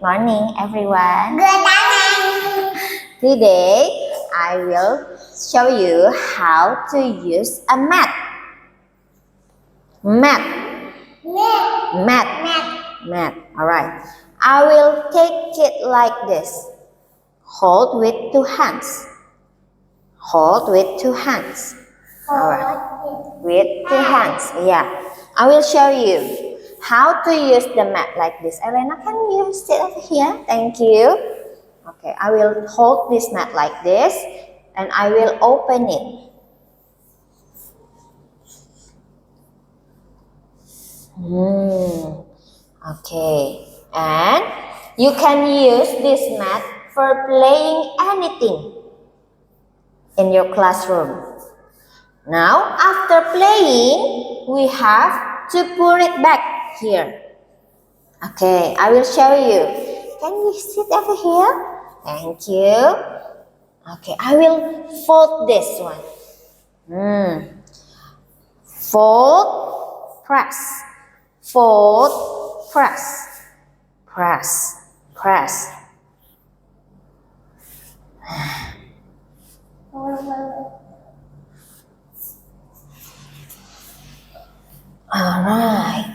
Morning, everyone. Good morning. Today, I will show you how to use a mat. Mat. Alright. I will take it like this. Hold with two hands. Alright. With two hands. Yeah. I will show you how to use the mat like this. Elena, can you sit over here? Thank you. Okay, I will hold this mat like this and I will open it. Okay, and you can use this mat for playing anything in your classroom. Now, after playing, we have to put it back here. Okay, I will show you. Can you sit over here? Thank you. Okay, I will fold this one. Fold, press. Fold, press. Press. Alright.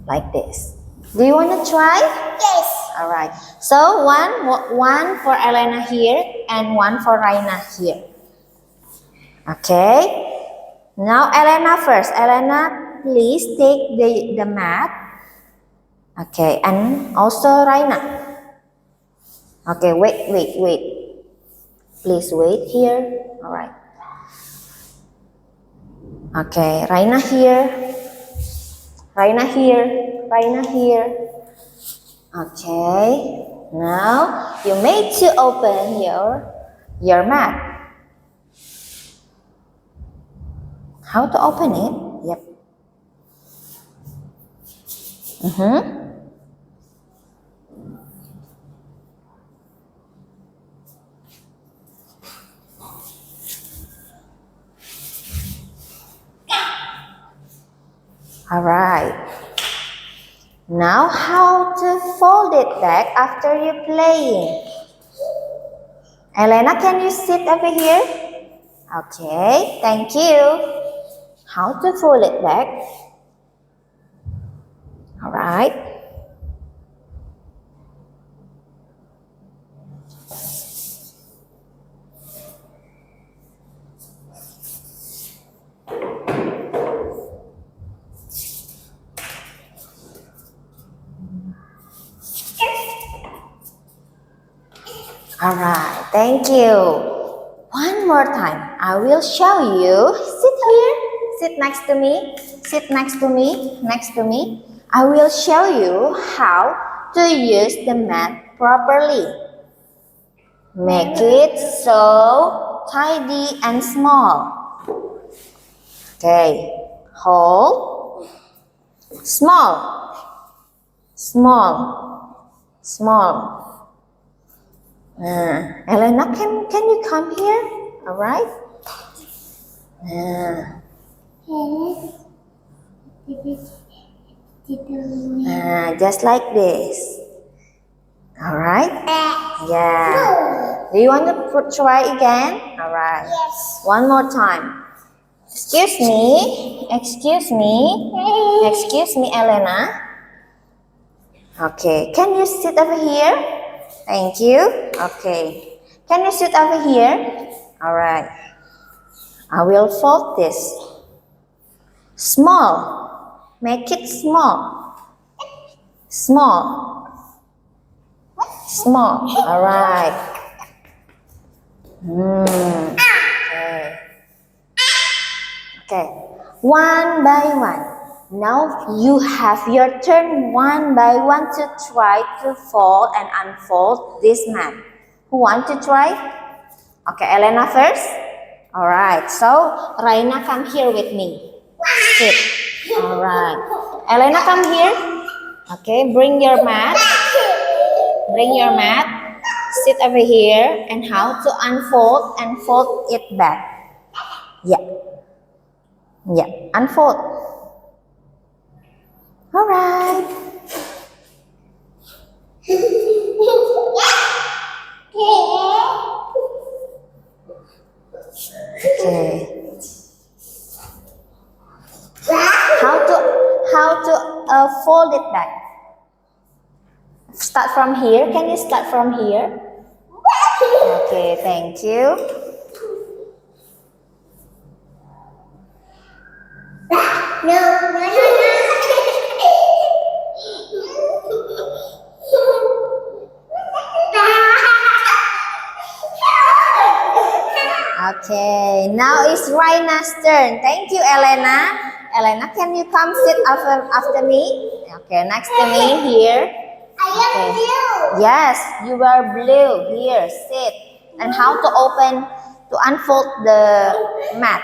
Like this. Do you want to try? Yes. Alright. So one for Elena here and one for Raina here. Okay. Now Elena first. Elena, please take the mat. Okay, and also Raina. Okay, wait. Please wait here. Alright. Okay, Raina here. Okay, now you need to open your mat. How to open it? Yep. Alright. Now how to fold it back after you playing? Elena, can you sit over here? Okay, thank you. How to fold it back? Alright. Alright, thank you. One more time, I will show you. Sit here, sit next to me. I will show you how to use the mat properly. Make it so tidy and small. Okay, hold, small. Elena, can you come here? All right. Just like this. All right. Yeah. Do you want to try again? All right. Yes. One more time. Excuse me, Elena. Okay. Can you sit over here? Thank you. Okay. Can you sit over here? All right. I will fold this. Small. Make it small. All right. Okay. One by one. Now you have your turn one by one to try to fold and unfold this mat. Who want to try? Okay, Elena first. Alright, so Raina come here with me. Sit. Alright. Elena come here. Okay, bring your mat. Sit over here and how to unfold and fold it back. Yeah, unfold. how to fold it back. Start from here. Can you start from here? Okay, thank you. Okay, now it's Raina's turn. Thank you, Elena. Elena, can you come sit after me? Okay, next to me here. Okay. Yes, you are blue. Here, sit. And how to unfold the mat.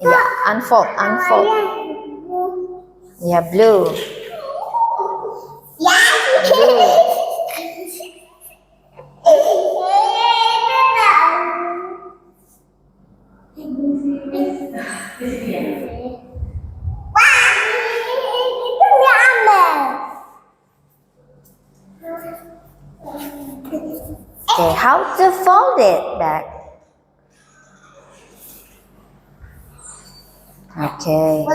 Yeah, unfold. Yeah, blue. Blue. Okay, how to fold it back? Okay.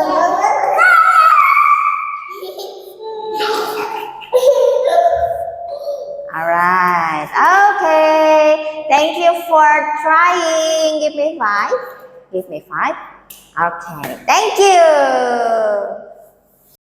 Alright, okay. Thank you for trying. Give me 5. Give me 5. Okay, thank you.